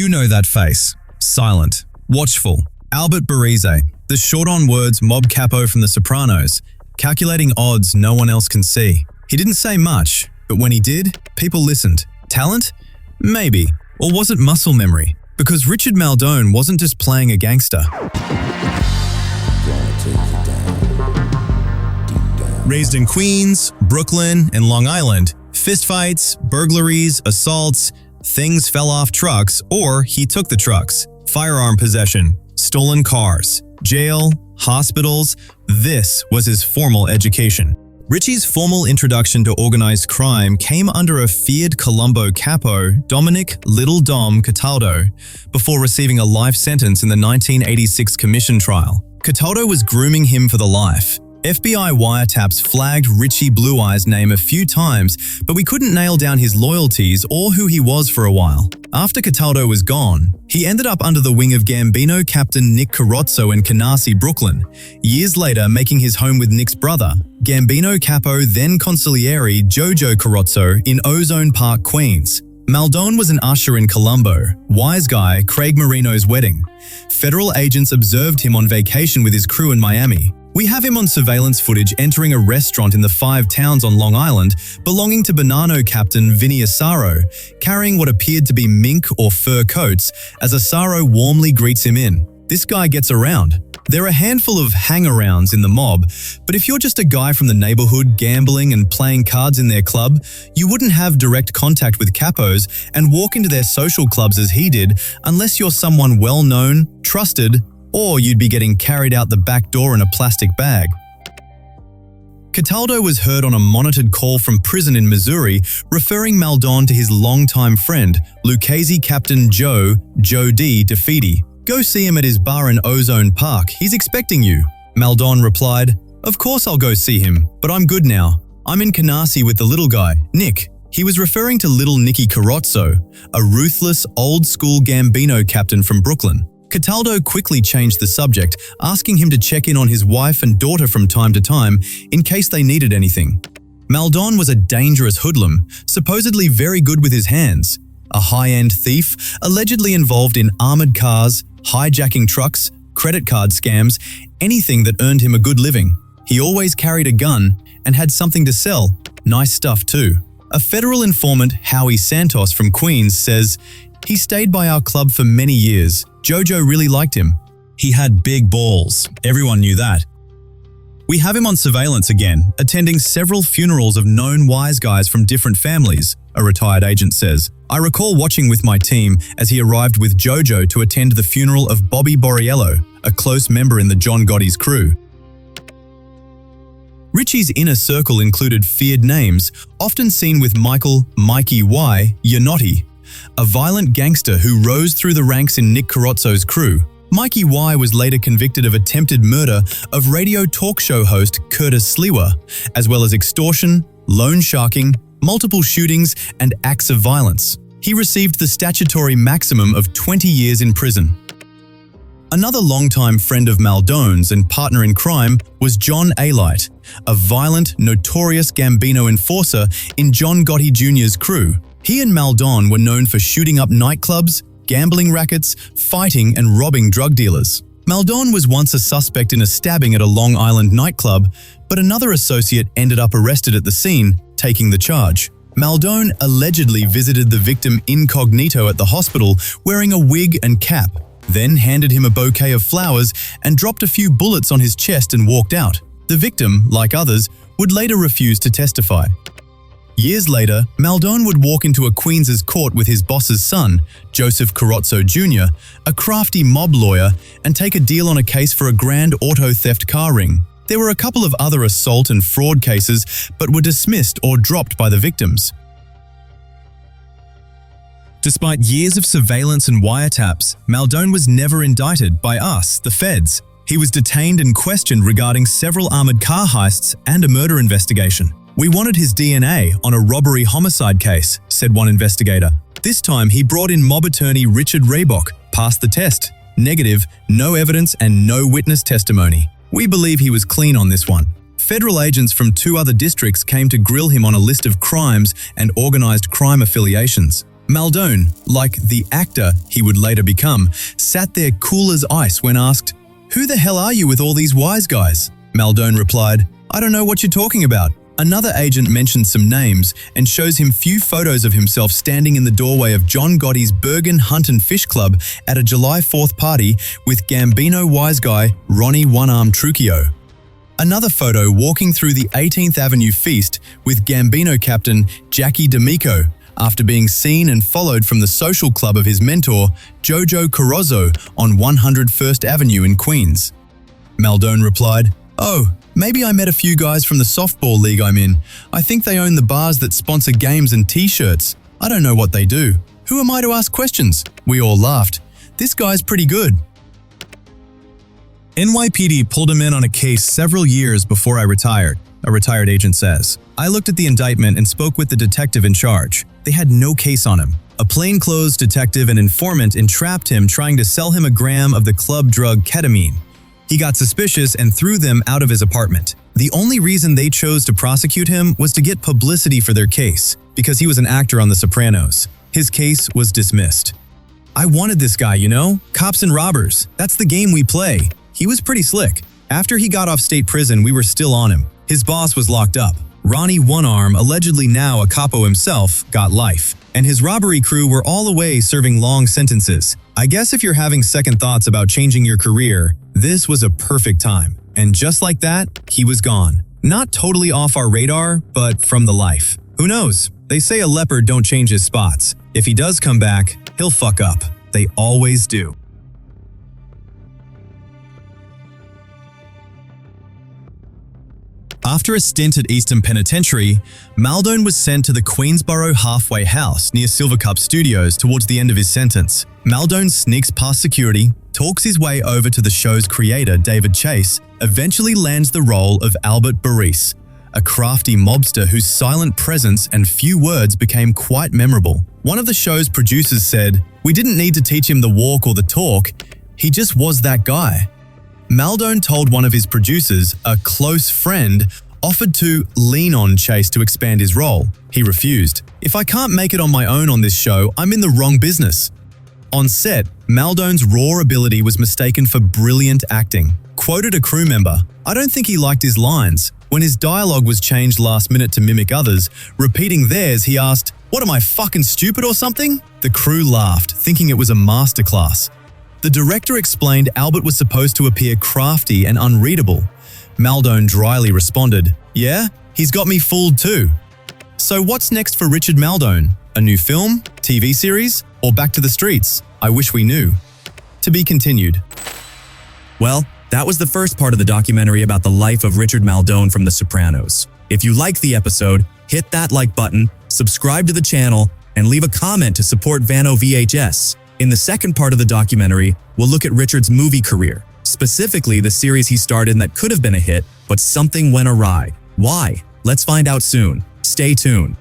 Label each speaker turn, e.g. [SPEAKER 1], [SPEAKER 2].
[SPEAKER 1] You know that face. Silent. Watchful. Albert Barese, the short-on-words mob capo from The Sopranos, calculating odds no one else can see. He didn't say much, but when he did, people listened. Talent? Maybe. Or was it muscle memory? Because Richard Maldone wasn't just playing a gangster. Raised in Queens, Brooklyn, and Long Island, fistfights, burglaries, assaults, things fell off trucks, or he took the trucks. Firearm possession, stolen cars, jail, hospitals. This was his formal education. Richie's formal introduction to organized crime came under a feared Colombo capo, Dominic Little Dom Cataldo, before receiving a life sentence in the 1986 commission trial. Cataldo was grooming him for the life. FBI wiretaps flagged Richie Blue Eyes' name a few times, but we couldn't nail down his loyalties or who he was for a while. After Cataldo was gone, he ended up under the wing of Gambino captain Nick Carrozzo in Canarsie, Brooklyn, years later making his home with Nick's brother, Gambino capo then consigliere Jojo Carrozzo in Ozone Park, Queens. Maldone was an usher in Colombo, wise guy Craig Marino's wedding. Federal agents observed him on vacation with his crew in Miami. We have him on surveillance footage entering a restaurant in the Five Towns on Long Island belonging to Bonanno captain Vinny Asaro, carrying what appeared to be mink or fur coats as Asaro warmly greets him in. This guy gets around. There are a handful of hang-arounds in the mob, but if you're just a guy from the neighborhood gambling and playing cards in their club, you wouldn't have direct contact with capos and walk into their social clubs as he did unless you're someone well-known, trusted, or you'd be getting carried out the back door in a plastic bag. Cataldo was heard on a monitored call from prison in Missouri, referring Maldone to his longtime friend, Lucchese captain Joe D. DeFede. "Go see him at his bar in Ozone Park, he's expecting you." Maldone replied, "Of course I'll go see him, but I'm good now. I'm in Canarsie with the little guy, Nick." He was referring to little Nicky Carrozzo, a ruthless, old-school Gambino captain from Brooklyn. Cataldo quickly changed the subject, asking him to check in on his wife and daughter from time to time in case they needed anything. Maldone was a dangerous hoodlum, supposedly very good with his hands. A high-end thief, allegedly involved in armored cars, hijacking trucks, credit card scams, anything that earned him a good living. He always carried a gun and had something to sell, nice stuff too. A federal informant, Howie Santos from Queens, says, "He stayed by our club for many years. Jojo really liked him. He had big balls. Everyone knew that." We have him on surveillance again, attending several funerals of known wise guys from different families, a retired agent says. "I recall watching with my team as he arrived with Jojo to attend the funeral of Bobby Borriello, a close member in the John Gotti's crew." Richie's inner circle included feared names, often seen with Mikey Y. Yanotti, a violent gangster who rose through the ranks in Nick Carrozzo's crew. Mikey Y was later convicted of attempted murder of radio talk show host Curtis Sliwa, as well as extortion, loan sharking, multiple shootings, and acts of violence. He received the statutory maximum of 20 years in prison. Another longtime friend of Maldone's and partner in crime was John Alight, a violent, notorious Gambino enforcer in John Gotti Jr.'s crew. He and Maldone were known for shooting up nightclubs, gambling rackets, fighting and robbing drug dealers. Maldone was once a suspect in a stabbing at a Long Island nightclub, but another associate ended up arrested at the scene, taking the charge. Maldone allegedly visited the victim incognito at the hospital wearing a wig and cap, then handed him a bouquet of flowers and dropped a few bullets on his chest and walked out. The victim, like others, would later refuse to testify. Years later, Maldone would walk into a Queens' court with his boss's son, Joseph Carrozzo Jr., a crafty mob lawyer, and take a deal on a case for a grand auto theft car ring. There were a couple of other assault and fraud cases, but were dismissed or dropped by the victims. Despite years of surveillance and wiretaps, Maldone was never indicted by us, the feds. He was detained and questioned regarding several armored car heists and a murder investigation. "We wanted his DNA on a robbery-homicide case," said one investigator. This time, he brought in mob attorney Richard Raybock, passed the test. Negative, no evidence and no witness testimony. We believe he was clean on this one. Federal agents from 2 other districts came to grill him on a list of crimes and organized crime affiliations. Maldone, like the actor he would later become, sat there cool as ice when asked, "Who the hell are you with all these wise guys?" Maldone replied, "I don't know what you're talking about." Another agent mentions some names and shows him few photos of himself standing in the doorway of John Gotti's Bergen Hunt and Fish Club at a July 4th party with Gambino wise guy Ronnie One-Arm Trucchio. Another photo walking through the 18th Avenue feast with Gambino captain Jackie D'Amico after being seen and followed from the social club of his mentor Jojo Carrozzo on 101st Avenue in Queens. Maldone replied, "Oh, maybe I met a few guys from the softball league I'm in. I think they own the bars that sponsor games and t-shirts. I don't know what they do. Who am I to ask questions?" We all laughed. This guy's pretty good. NYPD pulled him in on a case several years before I retired, a retired agent says. I looked at the indictment and spoke with the detective in charge. They had no case on him. A plainclothes detective and informant entrapped him trying to sell him a gram of the club drug ketamine. He got suspicious and threw them out of his apartment. The only reason they chose to prosecute him was to get publicity for their case, because he was an actor on The Sopranos. His case was dismissed. I wanted this guy, you know? Cops and robbers. That's the game we play. He was pretty slick. After he got off state prison, we were still on him. His boss was locked up. Ronnie One-Arm, allegedly now a capo himself, got life. And his robbery crew were all away serving long sentences. I guess if you're having second thoughts about changing your career, this was a perfect time. And just like that, he was gone. Not totally off our radar, but from the life. Who knows? They say a leopard don't change his spots. If he does come back, he'll fuck up. They always do. After a stint at Easton Penitentiary, Maldone was sent to the Queensborough halfway house near Silvercup Studios towards the end of his sentence. Maldone sneaks past security, talks his way over to the show's creator, David Chase, eventually lands the role of Albert Barese, a crafty mobster whose silent presence and few words became quite memorable. One of the show's producers said, "We didn't need to teach him the walk or the talk, he just was that guy." Maldone told one of his producers, a close friend, offered to lean on Chase to expand his role. He refused. "If I can't make it on my own on this show, I'm in the wrong business." On set, Maldone's raw ability was mistaken for brilliant acting. Quoted a crew member, "I don't think he liked his lines. When his dialogue was changed last minute to mimic others, repeating theirs, he asked, 'What am I, fucking stupid or something?' The crew laughed, thinking it was a masterclass. The director explained Albert was supposed to appear crafty and unreadable. Maldone dryly responded, "Yeah, he's got me fooled too." So what's next for Richard Maldone? A new film, TV series, or back to the streets? I wish we knew. To be continued. Well, that was the first part of the documentary about the life of Richard Maldone from The Sopranos. If you liked the episode, hit that like button, subscribe to the channel, and leave a comment to support Vano VHS. In the second part of the documentary, we'll look at Richard's movie career, specifically the series he starred in that could have been a hit, but something went awry. Why? Let's find out soon. Stay tuned.